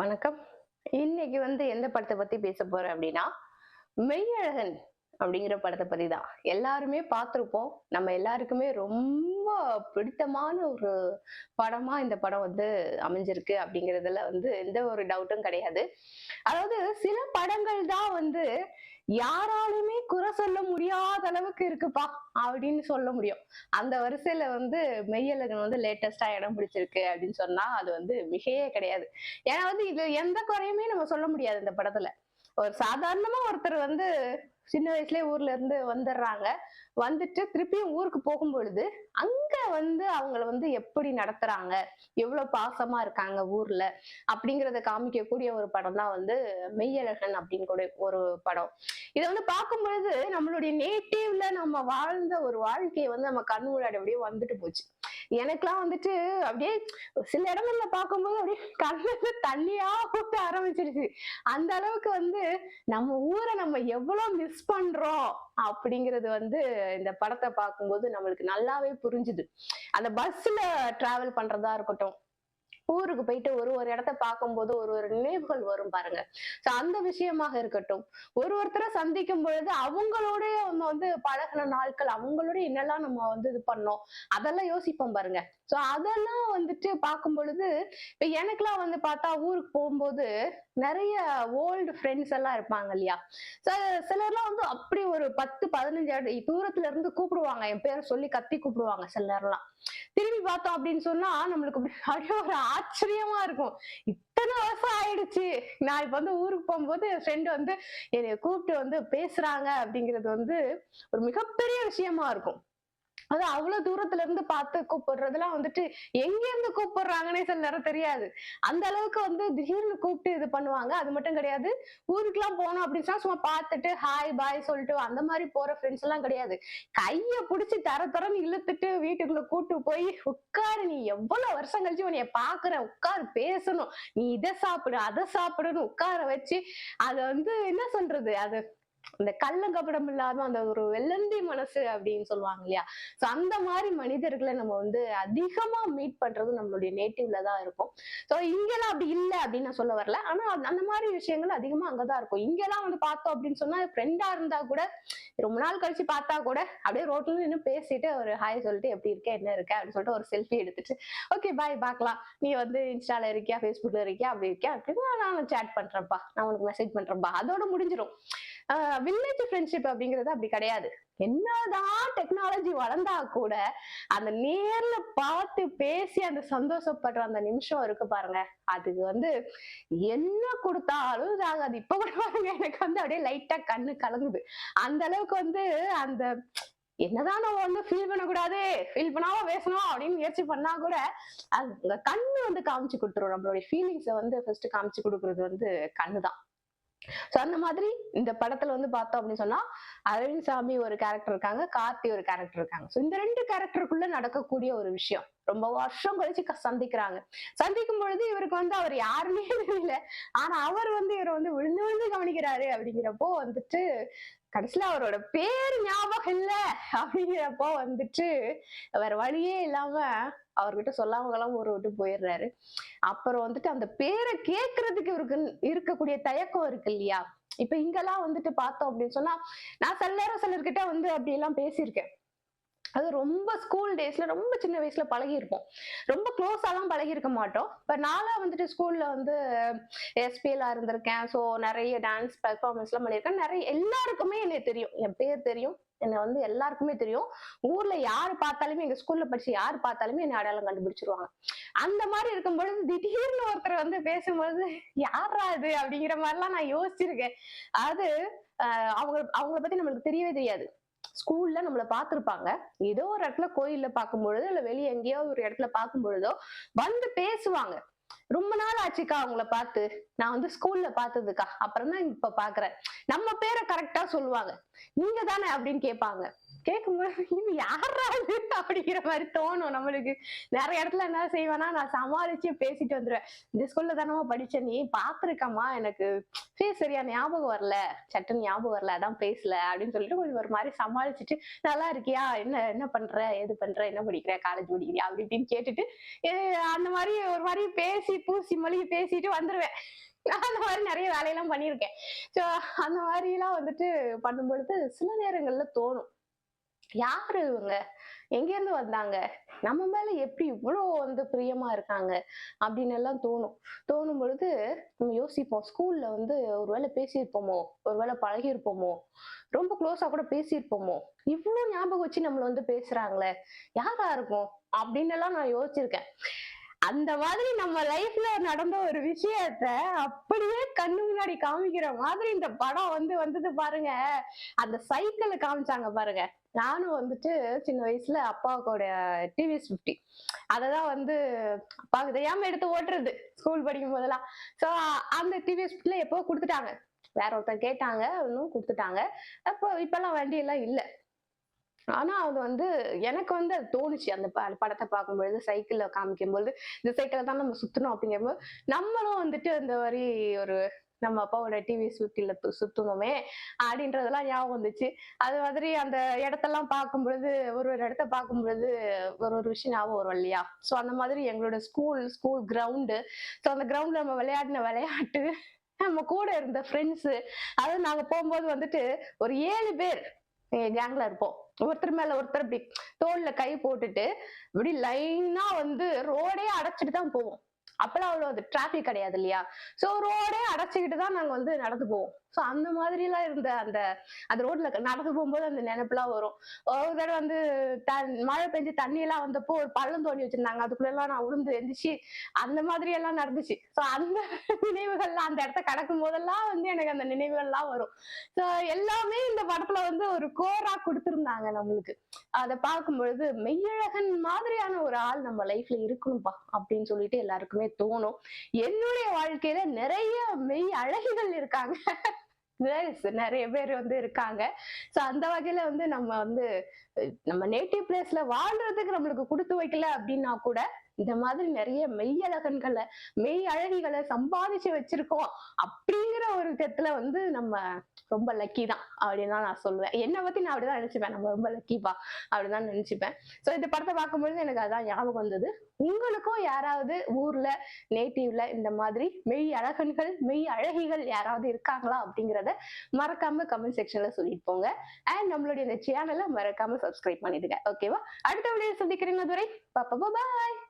வணக்கம். இன்னைக்கு எந்த படத்த பத்தி பேச போறேன் அப்படின்னா, மெய்யழகன் அப்படிங்கிற படத்த பத்தி தான். எல்லாருமே பார்த்திருப்போம். நம்ம எல்லாருக்குமே ரொம்ப பிடித்தமான ஒரு படமா இந்த படம் அமைஞ்சிருக்கு அப்படிங்கிறதுல எந்த ஒரு டவுட்டும் கிடையாது. அதாவது சில படங்கள் தான் யாராலுமே குறை சொல்ல முடியாத அளவுக்கு இருக்குப்பா அப்படின்னு சொல்ல முடியும். அந்த வரிசையில மெய்யழகன் லேட்டஸ்டா இடம் பிடிச்சிருக்கு அப்படின்னு சொன்னா அது மிகையே கிடையாது. ஏன்னா இது எந்த குறையுமே நம்ம சொல்ல முடியாது இந்த படத்துல. ஒரு சாதாரணமா ஒருத்தர் சின்ன வயசுலயே ஊர்ல இருந்து வந்துடுறாங்க. வந்துட்டு திருப்பியும் ஊருக்கு போகும்பொழுது, அங்க அவங்கள எப்படி நடத்துறாங்க, எவ்வளவு பாசமா இருக்காங்க ஊர்ல, அப்படிங்கிறத காமிக்கக்கூடிய ஒரு படம் தான் மெய்யழகன் அப்படின்னு கூட ஒரு படம். இத பார்க்கும் பொழுது நம்மளுடைய நேட்டிவ்ல நம்ம வாழ்ந்த ஒரு வாழ்க்கைய நம்ம கண்ணு முன்னாடி அப்படியே வந்துட்டு போச்சு. எனக்கெல்லாம் அப்படியே சில இடங்கள்ல பார்க்கும்போது அப்படியே கண்ணுல தண்ணியா ஊத்த ஆரம்பிச்சிருச்சு. அந்த அளவுக்கு நம்ம ஊரை நம்ம எவ்வளவு மிஸ் பண்றோம் அப்படிங்கிறது இந்த படத்தை பார்க்கும்போது நம்மளுக்கு நல்லாவே புரிஞ்சுது. அந்த பஸ்ல டிராவல் பண்றதா இருக்கட்டும், ஊருக்கு போயிட்டு ஒரு ஒரு இடத்த பார்க்கும்போது ஒரு ஒரு நினைவுகள் வரும் பாருங்க. சோ அந்த விஷயமாக இருக்கட்டும், ஒருத்தரை சந்திக்கும் பொழுது அவங்களோட பழகின நாட்கள், அவங்களோட என்னெல்லாம் நம்ம இது பண்ணோம், அதெல்லாம் யோசிப்போம் பாருங்க. சோ அதெல்லாம் பார்க்கும் பொழுது, இப்ப எனக்கெல்லாம் பார்த்தா ஊருக்கு போகும்போது நிறைய ஓல்டு ஃப்ரெண்ட்ஸ் எல்லாம் இருப்பாங்க இல்லையா. சிலர்லாம் அப்படி ஒரு 10, 15 அடி தூரத்துல இருந்து கூப்பிடுவாங்க, என் பேரை சொல்லி கத்தி கூப்பிடுவாங்க சில நேரம்லாம். திரும்பி பார்த்தோம் அப்படின்னு சொன்னா நம்மளுக்கு அப்படியே ஒரு ஆச்சரியமா இருக்கும். இத்தனை வருஷம் ஆயிடுச்சு, நான் இப்ப ஊருக்கு போகும்போது என் ஃப்ரெண்ட் என்னைய கூப்பிட்டு பேசுறாங்க அப்படிங்கிறது ஒரு மிகப்பெரிய விஷயமா இருக்கும். அது அவ்வளவு தூரத்துல இருந்து பார்த்து கூப்பிடுறதுலாம் எங்க இருந்து கூப்பிடுறாங்கன்னே சில நேரம் தெரியாது. அந்த அளவுக்கு திடீர்னு கூப்பிட்டு இது பண்ணுவாங்க. அது மட்டும் கிடையாது, ஊருக்குலாம் போனோம் அப்படின்னு சொன்னா சும்மா பார்த்துட்டு ஹாய் பாய் சொல்லிட்டு அந்த மாதிரி போற ஃப்ரெண்ட்ஸ் எல்லாம் கிடையாது. கைய புடிச்சு தரன்னு இழுத்துட்டு வீட்டுக்குள்ள கூட்டு போய் உட்காரு, நீ எவ்வளவு வருஷம் கழிச்சு உன்னைய பாக்குறேன், உட்காரு பேசணும், நீ இதை சாப்பிடு அதை சாப்பிடுன்னு உட்கார வச்சு அது என்ன சொல்றது, அது அந்த கள்ளங்கபடம் இல்லாம அந்த ஒரு வெள்ளந்தி மனசு அப்படின்னு சொல்லுவாங்க இல்லையா. சோ அந்த மாதிரி மனிதர்களை நம்ம அதிகமா மீட் பண்றது நம்மளுடைய நேட்டிவ்ல தான் இருக்கும். சோ இங்கெல்லாம் அப்படி இல்லை அப்படின்னு நான் சொல்ல வரல. ஆனா அந்த மாதிரி விஷயங்கள் அதிகமா அங்கதான் இருக்கும். இங்கெல்லாம் பார்த்தோம் அப்படின்னு சொன்னா ஃப்ரெண்டா இருந்தா கூட ரொம்ப நாள் கழிச்சு பார்த்தா கூட அப்படியே ரோட்ல நின்று பேசிட்டு ஒரு ஹாய் சொல்லிட்டு எப்படி இருக்க என்ன இருக்க அப்படின்னு சொல்லிட்டு ஒரு செல்ஃபி எடுத்துட்டு ஓகே பாய் பார்க்கலாம், நீ இன்ஸ்டால இருக்கியா ஃபேஸ்புக்ல இருக்கியா அப்படி இருக்கியா அப்படின்னு நான் சேட் பண்றேன்ப்பா, நான் உனக்கு மெசேஜ் பண்றேன்ப்பா, அதோட முடிஞ்சிடும். வில்லேஜ் ஃப்ரெண்ட்ஷிப் அப்படிங்கிறது அப்படி கிடையாது. என்னதான் டெக்னாலஜி வளர்ந்தா கூட அந்த நேர்ல பார்த்து பேசி அந்த சந்தோஷப்படுற அந்த நிமிஷம் இருக்கு பாருங்க, அதுக்கு என்ன கொடுத்தாலும் ஆகாது. இப்ப கூட பாருங்க எனக்கு அப்படியே லைட்டா கண்ணு கலங்குது. அந்த அளவுக்கு அந்த என்னதான் நம்ம ஃபீல் பண்ணக்கூடாது, ஃபீல் பண்ணாம பேசணும் அப்படின்னு முயற்சி பண்ணா கூட அது கண்ணு காமிச்சு கொடுத்துரும். நம்மளுடைய ஃபீலிங்ஸை ஃபர்ஸ்ட் காமிச்சு கொடுக்கறது கண்ணுதான். சோ அந்த மாதிரி இந்த படத்துல பார்த்தோம் அப்படின்னு சொன்னா அரவிந்த் சாமி ஒரு கேரக்டர் இருக்காங்க, கார்த்தி ஒரு கேரக்டர் இருக்காங்க. சோ இந்த ரெண்டு கேரக்டருக்குள்ள நடக்கக்கூடிய ஒரு விஷயம் ரொம்ப வருஷம் கழிச்சு சந்திக்கிறாங்க. சந்திக்கும் பொழுது இவருக்கு அவர் யாருமே தெரியல. ஆனா அவர் இவரை விழுந்து விழுந்து கவனிக்கிறாரு. அப்படிங்கிறப்போ கடைசியில அவரோட பேர் ஞாபகம் இல்ல அப்படிங்கிறப்போ வேற வழியே இல்லாம அவர்கிட்ட சொல்லாமலாம் ஊரை விட்டு போயிடுறாரு. அப்புறம் அந்த பேரை கேட்கறதுக்கு இவருக்கு இருக்கக்கூடிய தயக்கம் இருக்கு இல்லையா. இப்ப இங்கெல்லாம் பார்த்தோம் அப்படின்னு சொன்னா நான் சில நேரம் சிலர்கிட்ட அப்படி எல்லாம் பேசியிருக்கேன். அது ரொம்ப ஸ்கூல் டேஸ்ல ரொம்ப சின்ன வயசுல பழகி இருப்போம். ரொம்ப க்ளோஸாலாம் பழகி இருக்க மாட்டோம். இப்ப நான்லாம் ஸ்கூல்ல எஸ்பிஎல்லா இருந்திருக்கேன். ஸோ நிறைய டான்ஸ் பெர்ஃபார்மன்ஸ் எல்லாம் பண்ணியிருக்கேன். நிறைய எல்லாருக்குமே என்னை தெரியும், என் பேர் தெரியும், என்ன எல்லாருக்குமே தெரியும். ஊர்ல யாரு பார்த்தாலுமே, எங்க ஸ்கூல்ல படிச்சு யாரு பார்த்தாலுமே என்ன அடையாளம் கண்டுபிடிச்சிருவாங்க. அந்த மாதிரி இருக்கும் பொழுது திடீர்னு ஒருத்தர் பேசும்போது யாரா இது அப்படிங்கிற மாதிரிலாம் நான் யோசிச்சிருக்கேன். அது அவங்கள பத்தி நம்மளுக்கு தெரியவே தெரியாது. ஸ்கூல்ல நம்மள பார்த்திருப்பாங்க, ஏதோ ஒரு இடத்துல கோயில்ல பார்க்கும் பொழுதோ இல்ல வெளியே எங்கேயோ ஒரு இடத்துல பார்க்கும் பொழுதோ பேசுவாங்க. ரொம்ப நாள் ஆச்சுக்கா அவங்கள பார்த்து, நான் ஸ்கூல்ல பார்த்ததுக்கா, அப்புறம் தான் இப்ப பாக்குறேன். நம்ம பேரை கரெக்டா சொல்லுவாங்க. நீங்க தானே அப்படின்னு கேட்பாங்க. கேட்கும்போது இது யார்ரா இது அப்படிங்கிற மாதிரி தோணும் நம்மளுக்கு. நிறைய இடத்துல என்ன செய்வேன்னா, நான் சமாளிச்சு பேசிட்டு வந்துருவேன். இந்த ஸ்கூல்ல தானம்மா படிச்ச நீ பார்த்துருக்கம்மா, எனக்கு ஃபேஸ் சரியா ஞாபகம் வரல. சட்டுன்னு ஞாபகம் வரல. அதான் பேசல அப்படின்னு சொல்லிட்டு கொஞ்சம் ஒரு மாரி சமாளிச்சுட்டு, நல்லா இருக்கியா? என்ன என்ன பண்ற? ஏது பண்ற? என்ன படிக்கிற? காலேஜ் படிக்கிறியா? அப்படி இப்படின்னு கேட்டுட்டு, எ அந்த மாரி ஒரு மாரி பேசி பூசி மொழிகி பேசிட்டு வந்துருவேன். நான் அந்த மாரி நெறைய வேலையெல்லாம் பண்ணியிருக்கேன். ஸோ அந்த மாரிலாம் வந்துட்டு பண்ணும்பொழுது சில நேரங்கள்ல தோணும். யாரு இவங்க? எங்கேருந்து வந்தாங்க? நம்ம மேல எப்படி இவ்ளோ வந்து பிரியமா இருக்காங்க? அப்படின்னு எல்லாம் தோணும். தோணும் பொழுது நம்ம யோசிப்போம். ஸ்கூல்ல வந்து ஒரு வேளை பேசியிருப்போமோ? ஒரு வேளை பழகியிருப்போமோ? ரொம்ப க்ளோஸா கூட பேசியிருப்போமோ? இவ்ளோ ஞாபகம் வச்சு நம்மள வந்து பேசுறாங்களே! யாரா இருக்கும்? அப்படின்னு எல்லாம் நான் யோசிச்சிருக்கேன். அந்த மாதிரி நம்ம லைஃப்ல நடந்த ஒரு விஷயத்த அப்படியே கண்ணு முன்னாடி காமிக்கிற மாதிரி இந்த படம் வந்து வந்தது பாருங்க. அந்த சைக்கிள காமிச்சாங்க பாருங்க. நானும் வந்துட்டு சின்ன வயசுல அப்பாவோட டிவிஎஸ் 50 அததான் வந்து அப்பாவுக்கு தெரியாம எடுத்து ஓட்டுறது ஸ்கூல் படிக்கும் போதெல்லாம். சோ அந்த டிவிஎஸ் 50ல எப்போ குடுத்துட்டாங்க. வேற ஒருத்தர் கேட்டாங்க, இன்னும் குடுத்துட்டாங்க. அப்போ இப்பல்லாம் வண்டி எல்லாம் இல்ல. ஆனா அது வந்து எனக்கு வந்து அது தோணுச்சு. அந்த படத்த பார்க்கும்பொழுது, சைக்கிள்ல காமிக்கும்பொழுது, இந்த சைக்கிள தான் நம்ம சுத்தணும் அப்படிங்கும்போது, நம்மளும் வந்துட்டு அந்த மாரி ஒரு நம்ம அப்பாவோட டிவிஎஸ் 50ல சுத்தணுமே அப்படின்றதெல்லாம் ஞாபகம் வந்துச்சு. அது மாதிரி அந்த இடத்தெல்லாம் பார்க்கும்பொழுது, ஒரு ஒரு இடத்த பார்க்கும்பொழுது ஒரு ஒரு விஷயம் ஞாபகம் வரும் இல்லையா? ஸோ அந்த மாதிரி எங்களோட ஸ்கூல் கிரவுண்டு. ஸோ அந்த கிரவுண்ட்ல நம்ம விளையாடின விளையாட்டு, நம்ம கூட இருந்த ஃப்ரெண்ட்ஸு, அதுவும் நாங்க போம்போது வந்துட்டு ஒரு 7 பேர் எங்க கேங்ல இருப்போம். ஒருத்தர் மேல ஒருத்தர் இப்படி தோள்ல கை போட்டுட்டு இப்படி லைனா வந்து ரோடே அடைச்சிட்டு தான் போவோம். அப்பெல்லாம் அவ்வளவு அது டிராபிக் கிடையாது இல்லையா? சோ ரோடே அடைச்சுக்கிட்டு தான் நாங்க வந்து நடந்து போவோம். சோ அந்த மாதிரி எல்லாம் இருந்த அந்த அந்த ரோட்ல நடந்து போகும்போது அந்த நினைப்புலாம் வரும். ஒரு தடவை வந்து மழை பெஞ்சு தண்ணி எல்லாம் வந்தப்போ ஒரு பள்ளம் தோண்டி வச்சிருந்தாங்க. அதுக்குள்ள எல்லாம் நான் உளுந்து எந்திரிச்சு அந்த மாதிரி எல்லாம் நடந்துச்சு. சோ அந்த நினைவுகள்லாம் அந்த இடத்த கடக்கும் போதெல்லாம் வந்து எனக்கு அந்த நினைவுகள்லாம் வரும். சோ எல்லாமே இந்த படத்துல வந்து ஒரு கோரா குடுத்திருந்தாங்க நம்மளுக்கு. அத பார்க்கும்பொழுது மெய்யழகன் மாதிரியான ஒரு ஆள் நம்ம லைஃப்ல இருக்கணும்பா அப்படின்னு சொல்லிட்டு எல்லாருக்குமே தோணும். என்னுடைய வாழ்க்கையில நிறைய மெய் அழகிகள் இருக்காங்க. நெறைய பேர் வந்து இருக்காங்க. சோ அந்த வகையில வந்து நம்ம வந்து நம்ம நேட்டிவ் பிளேஸ்ல வாழ்றதுக்கு நம்மளுக்கு குடுத்து வைக்கல அப்படின்னா கூட, இந்த மாதிரி நெறைய மெய்யழகன்கள, மெய் அழகிகள சம்பாதிச்சு வச்சிருக்கோம். அப்படிங்கிற ஒரு விதத்துல வந்து நம்ம ரொம்ப லக்கி தான் அப்படின்னு தான் நான் சொல்லுவேன். என்ன பத்தி நான் அப்படிதான் நினைச்சுப்பேன். நம்ம ரொம்ப லக்கிப்பா அப்படின்னு தான் நினைச்சுப்பேன். சோ இந்த படத்த பார்க்கும்பொழுது எனக்கு அதான் ஞாபகம் வந்தது. உங்களுக்கும் யாராவது ஊர்ல, நேட்டிவ்ல இந்த மாதிரி மெய் அழகன்கள், மெய் அழகிகள் யாராவது இருக்காங்களா அப்படிங்கிறத மறக்காம கமெண்ட் செக்ஷன்ல சொல்லிட்டு போங்க. அண்ட் நம்மளுடைய இந்த சேனலை மறக்காம சப்ஸ்கிரைப் பண்ணிடுங்க. ஓகேவா? அடுத்த வீடியோ சந்திக்கிறேன். அதுவரை பாய்.